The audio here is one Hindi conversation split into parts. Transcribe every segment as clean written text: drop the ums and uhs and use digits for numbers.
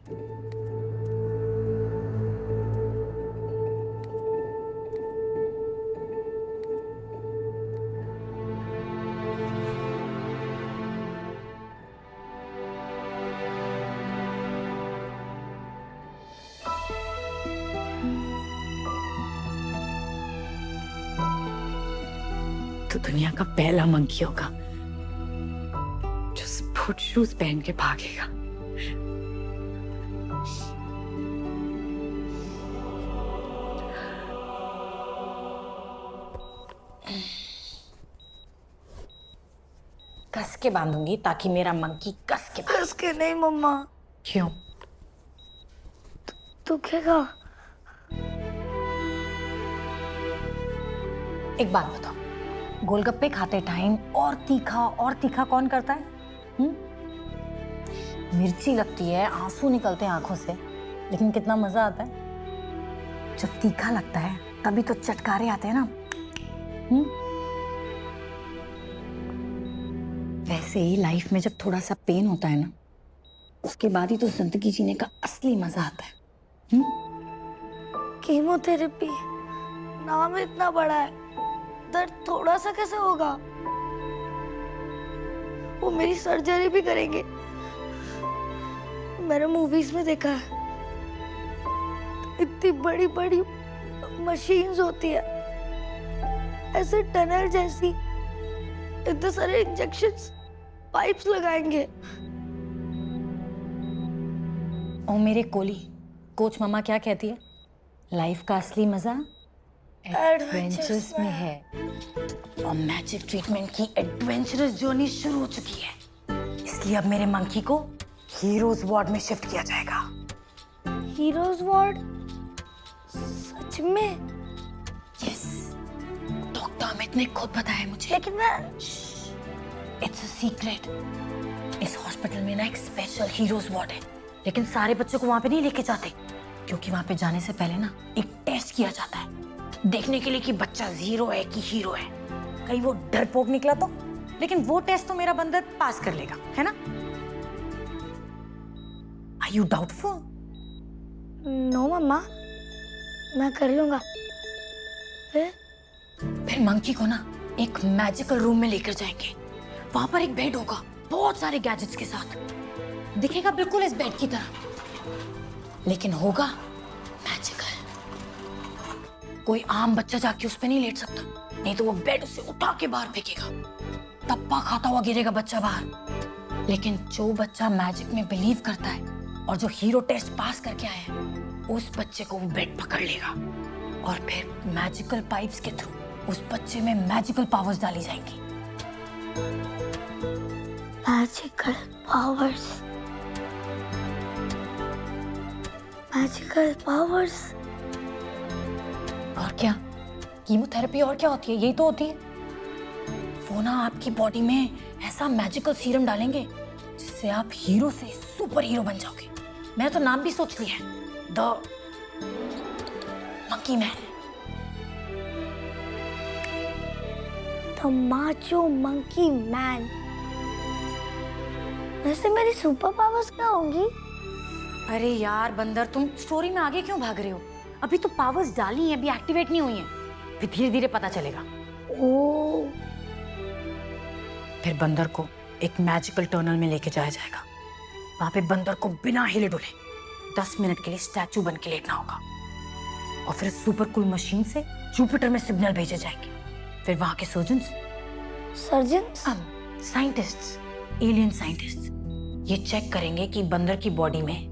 तो दुनिया का पहला मंकी होगा जो स्पोर्ट शूज पहन के भागेगा। कस के बांधूंगी ताकि मेरा मंकी कस के नहीं मम्मा, क्यों? दुखेगा। एक बात बताओ, गोलगप्पे खाते टाइम और तीखा कौन करता है? मिर्ची लगती है, आंसू निकलते हैं आंखों से, लेकिन कितना मजा आता है जब तीखा लगता है, तभी तो चटकारे आते हैं ना। वैसे ही लाइफ में जब थोड़ा सा पेन होता है ना, उसके बाद ही तो जिंदगी जीने का असली मजा आता है। कीमोथेरेपी नाम इतना बड़ा है, दर्द थोड़ा सा कैसे होगा? वो मेरी सर्जरी भी करेंगे, मैंने मूवीज में देखा है। इतनी बड़ी बड़ी मशीन्स होती है, ऐसे टनल जैसी, इतने सारे इंजेक्शंस, पाइप्स लगाएंगे। और मेरे कोच मम्मा क्या कहती है? लाइफ का असली मजा एडवेंचर्स में है। और मैजिक ट्रीटमेंट की एडवेंचरस जर्नी शुरू हो चुकी है, इसलिए अब मेरे मंकी को हीरोज वार्ड में शिफ्ट किया जाएगा। Heroes ward? सच में? यस, डॉक्टर अमित ने खुद बताया मुझे। लेकिन मैं इट्स अ सीक्रेट। इस हॉस्पिटल में ना एक स्पेशल हीरोज वार्ड है, लेकिन सारे बच्चों को वहां पे नहीं लेके जाते, क्योंकि वहां पे जाने से पहले ना एक टेस्ट किया जाता है, देखने के लिए कि बच्चा जीरो है कि हीरो है। कहीं वो डरपोक निकला तो? लेकिन वो टेस्ट तो मेरा बंदर पास कर लेगा, है ना? Are you doubtful? नो मम्मा, मैं कर लूंगा। फिर मंकी को ना एक मैजिकल रूम में लेकर जाएंगे। वहां पर एक बेड होगा, बहुत सारे गैजेट्स के साथ, दिखेगा बिल्कुल इस बेड की तरह, लेकिन होगा मैजिकल। कोई आम बच्चा जाके उस पे नहीं लेट सकता, नहीं तो वो बेड उसे उठा के बाहर फेंकेगा, टप्पा खाता हुआ गिरेगा बच्चा बाहर। लेकिन जो बच्चा मैजिक में बिलीव करता है और जो हीरो टेस्ट पास करके आया है, उस बच्चे को वो बेड पकड़ लेगा और फिर मैजिकल पाइप्स के थ्रू उस बच्चे में मैजिकल पावर्स डाली जाएंगी। Magical powers, magical powers. और क्या? कीमोथेरेपी और क्या होती है? यही तो होती है। वो ना आपकी बॉडी में ऐसा मैजिकल सीरम डालेंगे जिससे आप हीरो से सुपर हीरो बन जाओगे। मैंने तो नाम भी सोच लिया है, the monkey man. The macho monkey man. वैसे मेरी सुपर पावर्स क्या होंगी? अरे यार बंदर, तुम स्टोरी में आगे क्यों भाग रहे हो? अभी तो पावर्स डाली हैं, अभी एक्टिवेट नहीं हुई हैं, फिर धीरे धीरे पता चलेगा। ओह, फिर बंदर को एक मैजिकल टनल में लेके जाया जाएगा। वहां पे बंदर को बिना हिले डुले 10 मिनट के लिए स्टैचू बन के लेटना होगा, और फिर सुपर कूल मशीन से जुपिटर में सिग्नल भेजे जाएंगे। फिर वहां के सर्जन्स, साइंटिस्ट्स, एलियन साइंटिस्ट्स ये चेक करेंगे कि बंदर की बॉडी में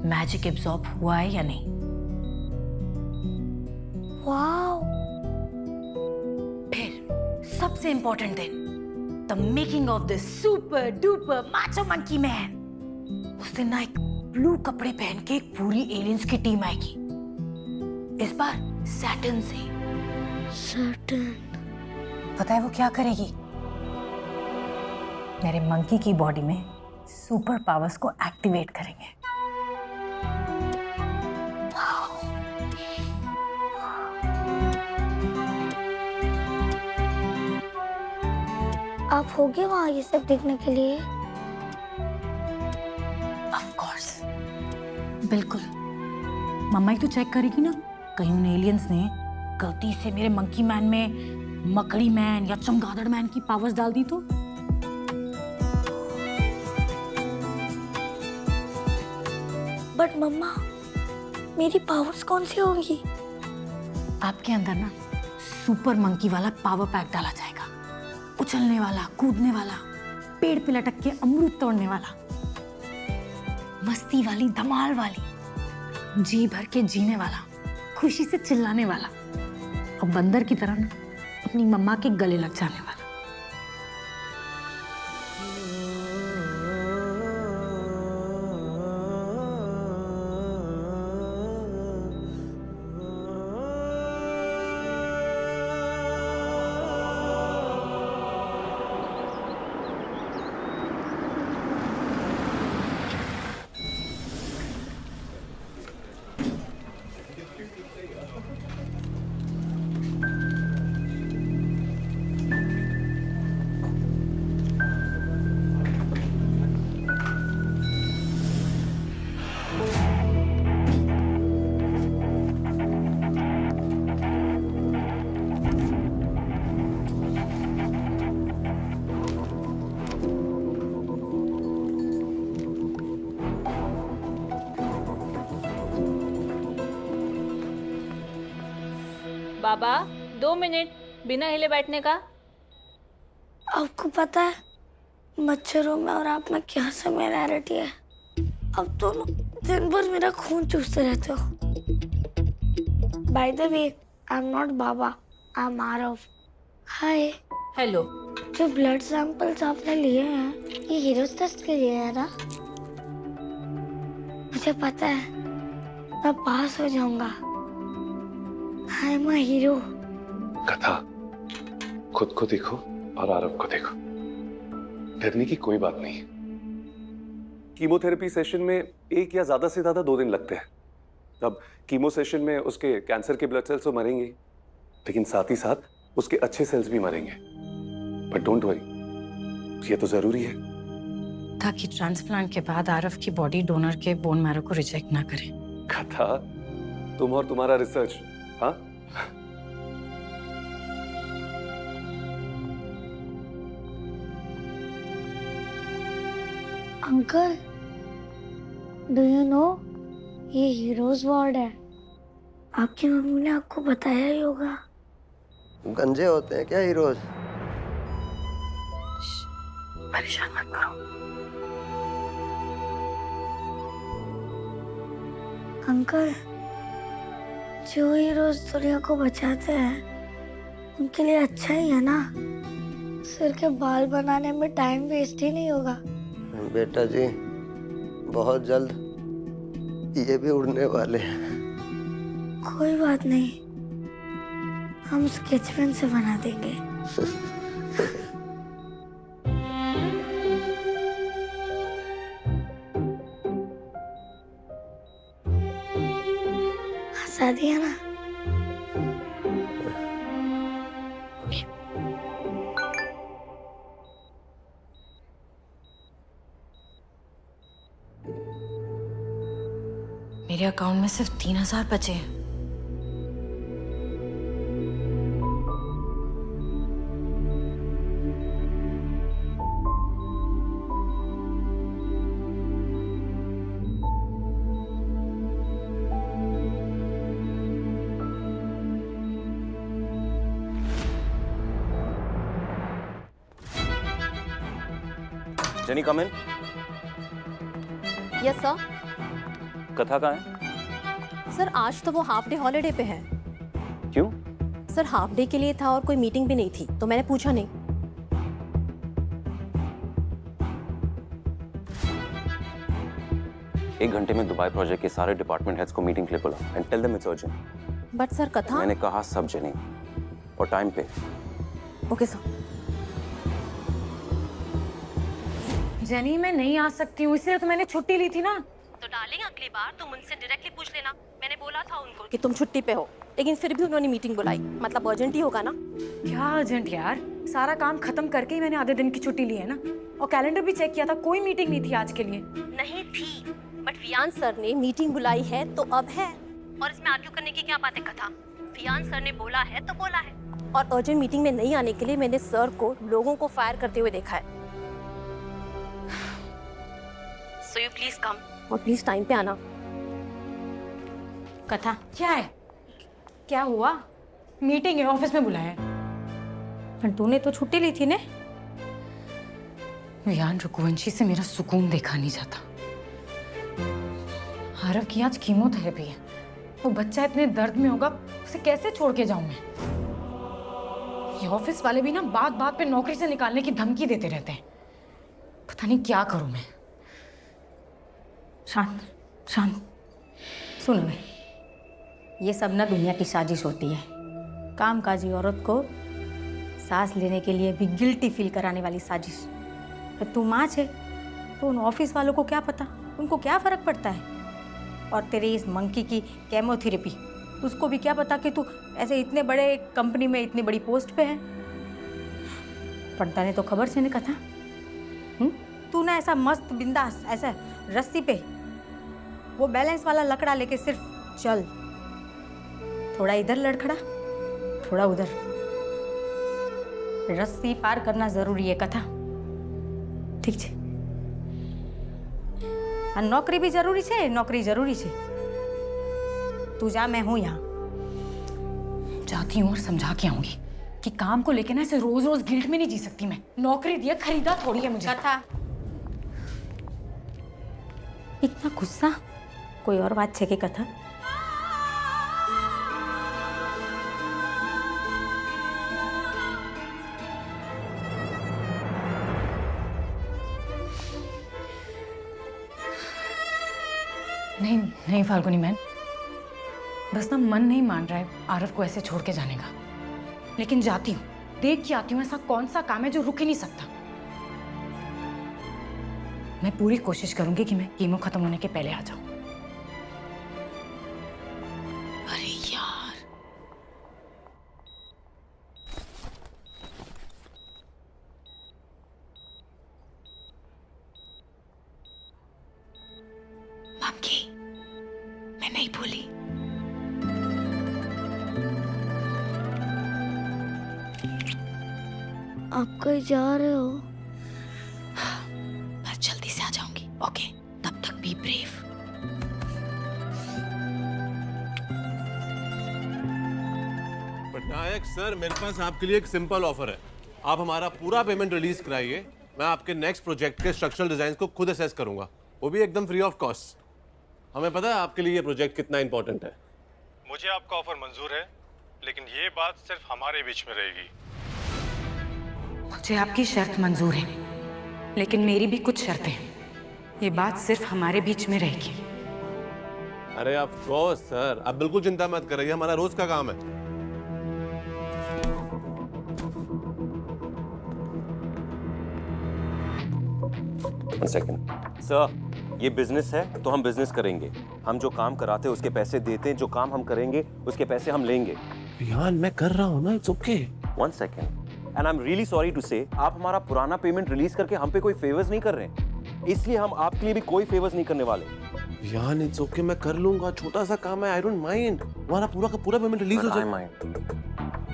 मैजिक एब्जॉर्ब हुआ है या नहीं। वाओ। फिर सबसे इंपॉर्टेंट दिन, the making of the super duper macho monkey man. उस दिन ना एक ब्लू कपड़े पहन के एक पूरी एलियंस की टीम आएगी, इस बार सैटर्न से। सैटर्न? पता है वो क्या करेगी? मेरे मंकी की बॉडी में सुपर पावर्स को एक्टिवेट करेंगे। आप होगे वहां ये सब देखने के लिए? ऑफ कोर्स, बिल्कुल। मम्मा ही तो चेक करेगी ना, कहीं उन एलियंस ने गलती से मेरे मंकी मैन में मकड़ी मैन या चमगादड़ मैन की पावर्स डाल दी तो। बट मम्मा, मेरी पावर्स कौन सी होंगी? आपके अंदर ना सुपर मंकी वाला पावर पैक डाला जाएगा, उछलने वाला, कूदने वाला, पेड़ पे लटक के अमरूद तोड़ने वाला, मस्ती वाली, धमाल वाली, जी भर के जीने वाला, खुशी से चिल्लाने वाला, और बंदर की तरह ना अपनी मम्मा के गले लग जाने वाला। बाबा 2 मिनट बिना हिले बैठने का। आपको पता है मच्छरों में और आप में क्या सिमिलैरिटी है? अब दोनों दिन भर मेरा खून चूसते रहते हो। By the way, I am not Baba, I am Aarav. Hi. Hello. जो ब्लड सैंपल्स आपने लिए हैं, ये हीरोज टेस्ट के लिए है ना? मुझे पता है मैं पास हो जाऊंगा। I am a hero. कथा, खुद को देखो और आरव को देखो, डरने की कोई बात नहीं। कीमोथेरेपी सेशन में 1 या ज्यादा से ज्यादा 2 दिन लगते हैं। अब कीमो सेशन में उसके कैंसर के ब्लड सेल्स तो मरेंगे, लेकिन साथ ही साथ उसके अच्छे सेल्स भी मरेंगे। बट डोंट वरी, ये तो जरूरी है ताकि ट्रांसप्लांट के बाद आरव की बॉडी डोनर के बोन मैरो को रिजेक्ट ना करे। कथा, तुम और तुम्हारा रिसर्च, हाँ? अंकल, डू यू नो ये हीरोज वार्ड है? आपकी मम्मी ने आपको बताया ही होगा। गंजे होते हैं क्या हीरोज? परेशान मत करो। अंकल, जो हीरोज दुनिया को बचाते हैं उनके लिए अच्छा ही है ना? सिर के बाल बनाने में टाइम वेस्ट ही नहीं होगा। बेटा जी, बहुत जल्द ये भी उड़ने वाले हैं। कोई बात नहीं, हम स्केच पेन से बना देंगे। हंसा दिया ना? मेरे अकाउंट में सिर्फ 3000 बचे हैं। Jenny come in. Yes sir. कथा कहाँ है? सर आज तो वो हाफ डे हॉलीडे पे है। क्यों? सर हाफ डे के लिए था और कोई मीटिंग भी नहीं थी, तो मैंने पूछा नहीं। एक घंटे में दुबई प्रोजेक्ट के सारे डिपार्टमेंट हेड्स को मीटिंग के लिए बुला and tell them it's urgent. But sir Katha. मैंने कहा सब जेनी, और टाइम पे। Okay sir. जेनी, मैं नहीं आ सकती हूँ, इसलिए तो मैंने छुट्टी ली थी ना। तो डार्लिंग अगली बार तुम उनसे डायरेक्टली पूछ लेना। मैंने बोला था उनको कि तुम छुट्टी पे हो, लेकिन फिर भी उन्होंने मीटिंग बुलाई, मतलब अर्जेंट ही होगा ना। क्या अर्जेंट यार, सारा काम खत्म करके ही मैंने आधे दिन की छुट्टी ली है ना। और कैलेंडर भी चेक किया था, कोई मीटिंग नहीं थी आज के लिए। नहीं थी, बट वियान सर ने मीटिंग बुलाई है तो अब है, और इसमें आर्ग्यू करने की क्या बात है कथा? वियान सर ने बोला है तो बोला है, और अर्जेंट मीटिंग में नहीं आने के लिए मैंने सर को लोगों को फायर करते हुए देखा है। सो यू प्लीज कम, और प्लीज टाइम पे आना। कथा क्या है? क्या हुआ? मीटिंग है, ऑफिस में बुलाया है। पर तूने तो छुट्टी ली थी ने? वियान रघुवंशी से मेरा सुकून देखा नहीं जाता। आरव की आज कीमोथेरेपी है। वो बच्चा इतने दर्द में होगा, उसे कैसे छोड़ के जाऊं मैं? ये ऑफिस वाले भी ना बात बात पे नौकरी से निकालने की धमकी देते रहते हैं। पता नहीं क्या करूं मैं। शांत शांत, सुनो मैं, ये सब ना दुनिया की साजिश होती है। कामकाजी औरत को सांस लेने के लिए भी गिल्टी फील कराने वाली साजिश। तू माँ है तो उन ऑफिस वालों को क्या पता, उनको क्या फर्क पड़ता है? और तेरी इस मंकी की केमोथेरेपी, उसको भी क्या पता कि तू ऐसे इतने बड़े कंपनी में इतनी बड़ी पोस्ट पे है। पढ़ता ने तो खबर से नहीं कथा। तू ना ऐसा मस्त बिंदास ऐसा रस्सी पे वो बैलेंस वाला लकड़ा लेके सिर्फ चल, थोड़ा इधर लड़खड़ा थोड़ा उधर। रस्सी पार करना जरूरी है कथा, ठीक है? और नौकरी भी जरूरी है, नौकरी जरूरी है। तू जा, मैं हूं यहाँ। जाती हूँ और समझा के आऊंगी कि काम को लेके ना ऐसे रोज रोज गिल्ट में नहीं जी सकती मैं। नौकरी दिया खरीदा थोड़ी है मुझे। कथा, इतना गुस्सा कोई और बात है कि कथा? नहीं फाल्गुनी मैन, बस ना मन नहीं मान रहा है आरव को ऐसे छोड़ के जाने का। लेकिन जाती हूँ, देख के आती हूँ ऐसा कौन सा काम है जो रुक ही नहीं सकता। मैं पूरी कोशिश करूंगी कि मैं कीमो खत्म होने के पहले आ जाऊं। अरे यार, मम्मी, मैं नहीं भूली। आप कहीं जा रहे हो? बस जल्दी से आ जाऊंगी, ओके? तब तक बी ब्रेव। पटनायक सर, मेरे पास आपके लिए एक सिंपल ऑफर है। आप हमारा पूरा पेमेंट रिलीज कराइए, मैं आपके नेक्स्ट प्रोजेक्ट के स्ट्रक्चरल डिजाइन को खुद असेस करूंगा, वो भी एकदम फ्री ऑफ कॉस्ट। हमें पता है आपके लिए ये प्रोजेक्ट कितना इंपॉर्टेंट है। मुझे आपका ऑफर मंजूर है, लेकिन ये बात सिर्फ हमारे बीच में रहेगी। मुझे आपकी शर्त मंजूर है, लेकिन मेरी भी कुछ शर्तें हैं। ये बात सिर्फ हमारे बीच में रहेगी। अरे ऑफ कोर्स सर, आप बिल्कुल चिंता मत करिए, हमारा रोज का काम है। One second. सर, ये बिजनेस है तो हम बिजनेस करेंगे। हम जो काम कराते हैं उसके पैसे देते हैं, जो काम हम करेंगे उसके पैसे हम लेंगे। यार मैं कर रहा हूँ ना, it's okay. One second. And I'm really sorry to say, आप हमारा पुराना पेमेंट रिलीज करके हम पे कोई फेवर्स नहीं कर रहे हैं, इसलिए हम आपके लिए भी कोई फेवर्स नहीं करने वाले। यार इट्स ओके, मैं कर लूंगा, छोटा सा काम है, आई डोंट माइंड। हमारा पूरा का पूरा पेमेंट रिलीज हो जाए। माइंड,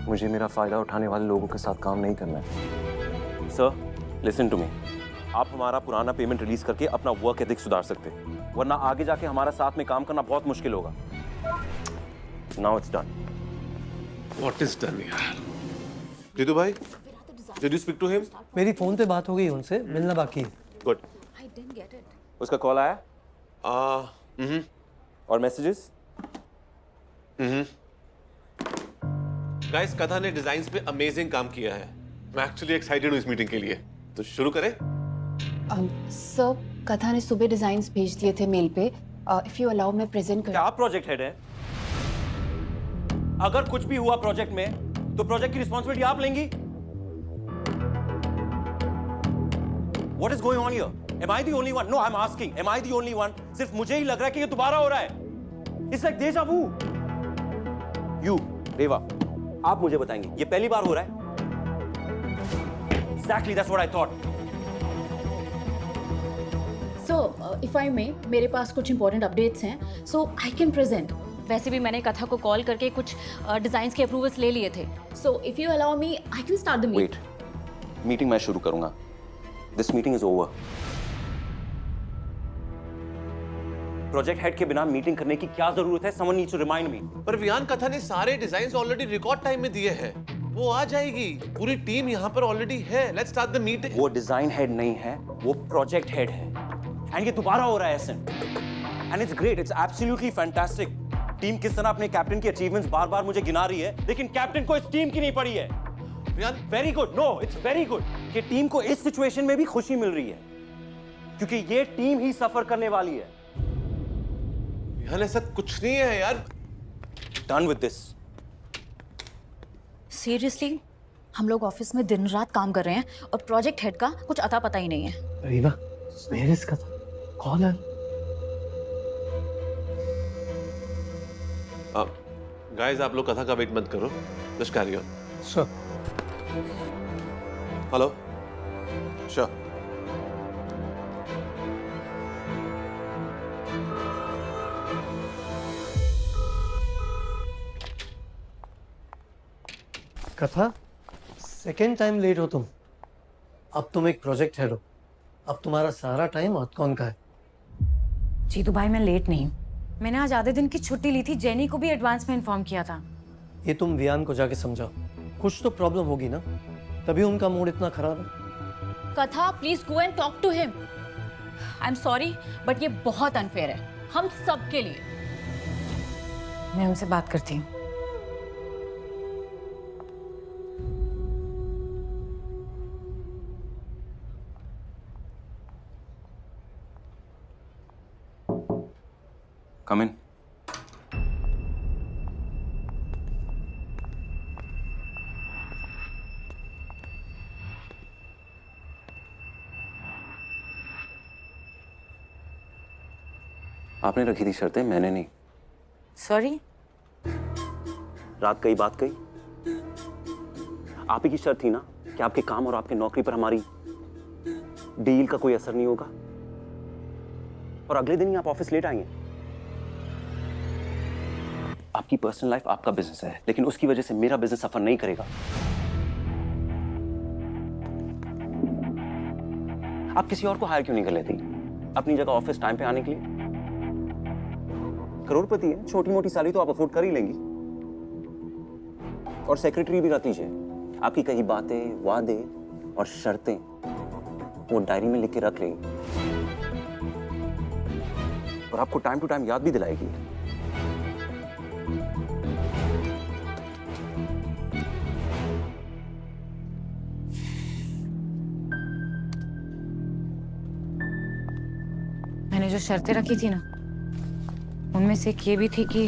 मुझे मेरा फायदा उठाने वाले लोगों के साथ काम नहीं करना है। सर लिसन टू मी, आप हमारा पुराना पेमेंट रिलीज करके अपना वर्क एथिक सुधार सकते हैं, वरना आगे जाके हमारा साथ में काम करना बहुत मुश्किल होगा। Now it's done. What is done यार? जीतू भाई, did you speak to him? मेरी फोन पे बात हो गई उनसे, मिलना बाकी है। गुड। उसका कॉल आया? और मैसेजेस? गाइस, कथा ने डिजाइन्स पे अमेजिंग काम किया है। मैं एक्चुअली एक्साइटेड हूँ इस मीटिंग के लिए, तो शुरू करें? सर, कथा ने सुबह डिजाइन्स भेज दिए थे मेल पे। इफ यू अलाउ मैं प्रेजेंट क्या आप प्रोजेक्ट हेड हैं? अगर कुछ भी हुआ प्रोजेक्ट में तो प्रोजेक्ट की रिस्पांसिबिलिटी आप लेंगी। What is going on here? Am I the only one? No, I'm asking. Am I the only one? सिर्फ मुझे ही लग रहा है कि ये दोबारा हो रहा है। It's like déjà vu. You, देवा, आप मुझे बताएंगे ये पहली बार हो रहा है? Exactly, that's what I thought. So so if I may, मेरे पास कुछ इंपॉर्टेंट अपडेट्स हैं, सो आई कैन प्रेजेंट. वैसे भी मैंने कथा को कॉल करके कुछ डिजाइन्स के अप्रूवल्स ले लिए थे. So if you allow me, I can start the wait, meeting मैं शुरू करूंगा. This meeting is over. Project head के बिना मीटिंग करने की क्या जरूरत है? Someone needs to remind me. पर वियान, कथा ने सारे डिजाइन्स ऑलरेडी रिकॉर्ड टाइम में दिए हैं. वो आ जाएगी. पूरी टीम यहाँ पर ऑलरेडी है. Let's start the meeting. वो डिजाइन हेड नहीं है, वो प्रोजेक्ट हेड है. एंड ये दोबारा हो रहा है ऐसे. And it's great, it's absolutely fantastic. Team किस तरह अपने कैप्टन की अचीवमेंट्स बार-बार मुझे गिना रही है, लेकिन कैप्टन को इस टीम की नहीं पड़ी है. Viyaan, very good. No, it's very good कि टीम को इस सिचुएशन में भी खुशी मिल रही है, क्योंकि ये टीम ही सफर करने वाली है. वियान, ऐसा कुछ नहीं है यार. Done with this. सीरियसली, हम लोग ऑफिस में दिन रात काम कर रहे हैं और प्रोजेक्ट हेड का कुछ अता पता ही नहीं है. Rewa, where is Katha? कौन है? गाइस, आप लोग कथा का वेट मत करो. Just carry on. Sure. Hello. Sure. कथा, सेकेंड टाइम लेट हो तुम. अब तुम एक प्रोजेक्ट हेड हो. अब तुम्हारा सारा टाइम हथकौन का है. जीतू भाई, मैं लेट नहीं हूँ. मैंने आज आधे दिन की छुट्टी ली थी. जेनी को भी एडवांस में इन्फॉर्म किया था. ये तुम वियान को जाके समझाओ. कुछ तो प्रॉब्लम होगी ना, तभी उनका मूड इतना खराब है. Katha, please go and talk to him. I am sorry, but ये बहुत अनफेयर है हम सब के लिए. मैं उनसे बात करती हूँ. Come in. आपने रखी थी शर्तें, मैंने नहीं. सॉरी. रात कई बात कही. आप ही की शर्त थी ना कि आपके काम और आपके नौकरी पर हमारी डील का कोई असर नहीं होगा. और अगले दिन ही आप ऑफिस लेट आएंगे. आपकी पर्सनल लाइफ आपका बिजनेस है, लेकिन उसकी वजह से मेरा बिजनेस सफर नहीं करेगा. आप किसी और को हायर क्यों नहीं कर लेती अपनी जगह ऑफिस टाइम पे आने के लिए? करोड़पति है, छोटी मोटी सैलरी तो आप अफोर्ड कर ही लेंगी. और सेक्रेटरी भी रख लीजिए. आपकी कई बातें, वादे और शर्तें वो डायरी में लिख के रख लेगी और आपको टाइम टू टाइम याद भी दिलाएगी. मैंने जो शर्तें रखी थी ना, उनमें से एक ये भी थी कि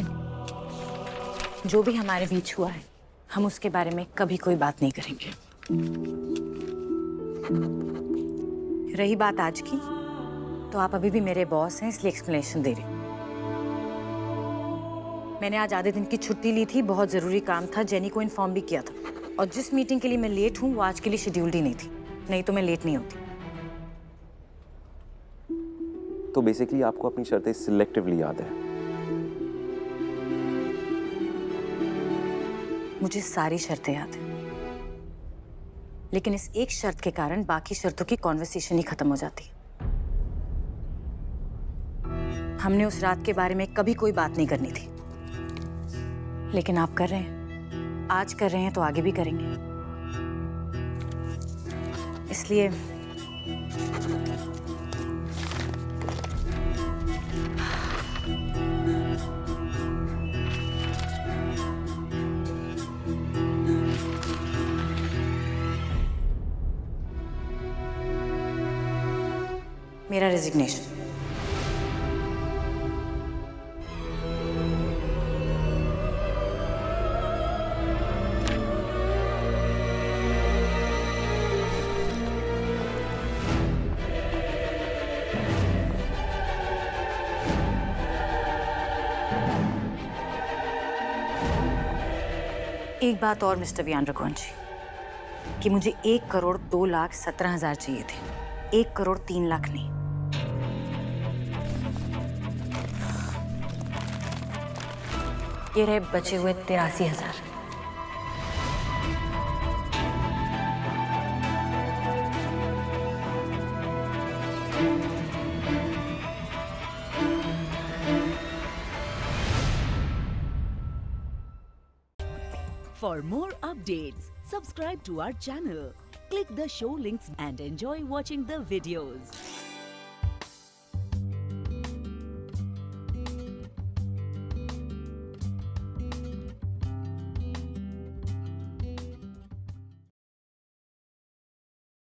जो भी हमारे बीच हुआ है, हम उसके बारे में कभी कोई बात नहीं करेंगे. रही बात आज की, तो आप अभी भी मेरे बॉस हैं, इसलिए एक्सप्लेनेशन दे रही हूँ. मैंने आज आधे दिन की छुट्टी ली थी. बहुत जरूरी काम था. जेनी को इन्फॉर्म भी किया था. और जिस मीटिंग के लिए मैं लेट हूँ, वो आज के लिए शेड्यूल्ड ही नहीं थी. नहीं तो मैं लेट नहीं होती. तो बेसिकली आपको अपनी शर्तें सिलेक्टिवली याद है. मुझे सारी शर्तें याद हैं, लेकिन इस एक शर्त के कारण बाकी शर्तों की कॉन्वर्सेशन ही खत्म हो जाती है. हमने उस रात के बारे में कभी कोई बात नहीं करनी थी, लेकिन आप कर रहे हैं. आज कर रहे हैं तो आगे भी करेंगे. इसलिए मेरा रेजिग्नेशन. एक बात और मिस्टर वियान रघुवंशी, कि मुझे 1,02,17,000 चाहिए थे. 1,03,00,000 नहीं. ये रहे बचे हुए 83,000। For more updates, subscribe to our channel, click the show links and enjoy watching the videos.